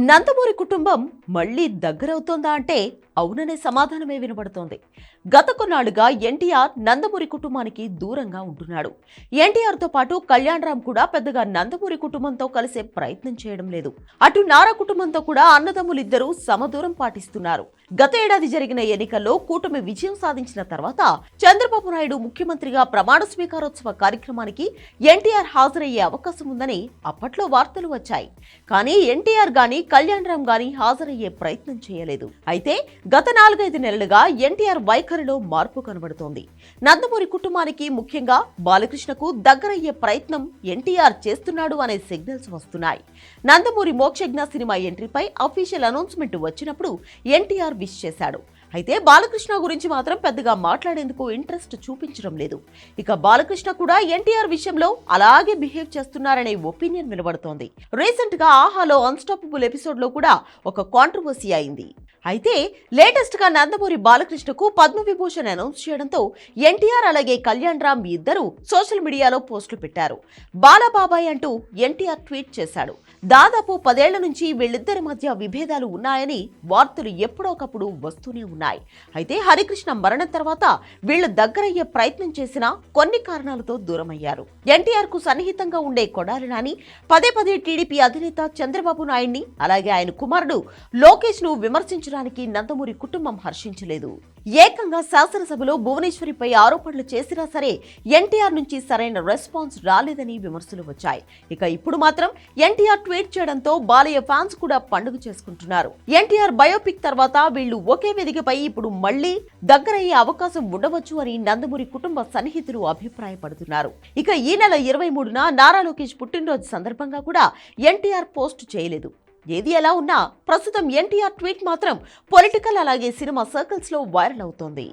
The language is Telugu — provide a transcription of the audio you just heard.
నందమూరి కుటుంబం మళ్లీ దగ్గరవుతోందా అంటే అవుననే సమాధానమే వినబడుతోంది. గత కొన్నాళ్లుగా ఎన్టీఆర్ నందమూరి కుటుంబానికి దూరంగా ఉంటున్నాడు. ఎన్టీఆర్తో పాటు కళ్యాణ్ రామ్ కూడా పెద్దగా నందమూరి కుటుంబంతో కలిసే ప్రయత్నం చేయడం లేదు. అటు నారా కుటుంబంతో కూడా అన్నదమ్ములిద్దరూ సమదూరం పాటిస్తున్నారు. గత ఏడాది జరిగిన ఎన్నికల్లో కూటమి విజయం సాధించిన తర్వాత చంద్రబాబు నాయుడు ముఖ్యమంత్రిగా ప్రమాణ స్వీకారోత్సవ కార్యక్రమానికి ఎన్టీఆర్ హాజరయ్యే అవకాశం ఉందని అప్పట్లో వార్తలు వచ్చాయి. కానీ ఎన్టీఆర్ గాని కళ్యాణ్ రామ్ గాని హాజరయ్యే ప్రయత్నం చేయలేదు. అయితే గత 4-5 నెలలుగా ఎన్టీఆర్ వైఖరిలో మార్పు కనబడుతోంది. నందమూరి కుటుంబానికి ముఖ్యంగా బాలకృష్ణకు దగ్గరయ్యే ప్రయత్నం ఎన్టీఆర్ చేస్తున్నాడు అనే సిగ్నల్స్ వస్తున్నాయి. నందమూరి మోక్షజ్ఞ సినిమా ఎంట్రీపై అఫీషియల్ అనౌన్స్మెంట్ వచ్చినప్పుడు ఎన్టీఆర్ విష్ చేశాడు. అయితే బాలకృష్ణ గురించి మాత్రం పెద్దగా మాట్లాడేందుకు ఇంట్రెస్ట్ చూపించడం లేదు. ఇక బాలకృష్ణ కూడా ఎన్టీఆర్ విషయంలో అలాగే బిహేవ్ చేస్తున్నారనే ఒపీనియన్ నిలబడుతోంది. రీసెంట్ గా ఆహాలో అన్స్టాపబుల్ ఎపిసోడ్ లో కూడా ఒక కాంట్రవర్సీ అయింది. అయితే లేటెస్ట్ గా నందమూరి బాలకృష్ణకు పద్మవిభూషణ్ అనౌన్స్ చేయడంతో ఎన్టీఆర్ అలాగే కళ్యాణ్ రామ్ ఇద్దరు సోషల్ మీడియాలో పోస్టులు పెట్టారు. బాలబాబాయ్ అంటూ ఎన్టీఆర్ ట్వీట్ చేశాడు. దాదాపు 10 ఏళ్ల నుంచి వీళ్ళిద్దరి మధ్య విభేదాలు ఉన్నాయని వార్తలు ఎప్పుడోకప్పుడు వస్తూనే ఉన్నాయి. అయితే హరికృష్ణ మరణం తర్వాత వీళ్లు దగ్గరయ్యే ప్రయత్నం చేసినా కొన్ని కారణాలతో దూరమయ్యారు. ఎన్టీఆర్ కు సన్నిహితంగా ఉండే కొడాలి నాని పదే టీడీపీ అధినేత చంద్రబాబు నాయుడిని అలాగే ఆయన కుమారుడు లోకేష్ ను విమర్శించడానికి నందమూరి కుటుంబం హర్షించలేదు. ఏకంగా శాసనసభలో భువనేశ్వరిపై ఆరోపణలు చేసినా సరే ఎన్టీఆర్ నుంచి సరైన రెస్పాన్స్ రాలేదని విమర్శలు వచ్చాయి. ఇక ఇప్పుడు మాత్రం ఎన్టీఆర్ ట్వీట్ చేయడంతో బాలయ్య ఫ్యాన్స్ కూడా పండుగ చేసుకుంటున్నారు. ఎన్టీఆర్ బయోపిక్ తర్వాత వీళ్లు ఒకే వేదికపై ఇప్పుడు మళ్లీ దగ్గరయ్యే అవకాశం ఉండవచ్చు అని నందమూరి కుటుంబ సన్నిహితులు అభిప్రాయపడుతున్నారు. ఇక ఈ నెల 23న నారా లోకేష్ పుట్టినరోజు సందర్భంగా కూడా ఎన్టీఆర్ పోస్ట్ చేయలేదు. ఏది ఎలా ఉన్నా ప్రస్తుతం ఎన్టీఆర్ ట్వీట్ మాత్రం పొలిటికల్ అలాగే సినిమా సర్కిల్స్ లో వైరల్ అవుతోంది.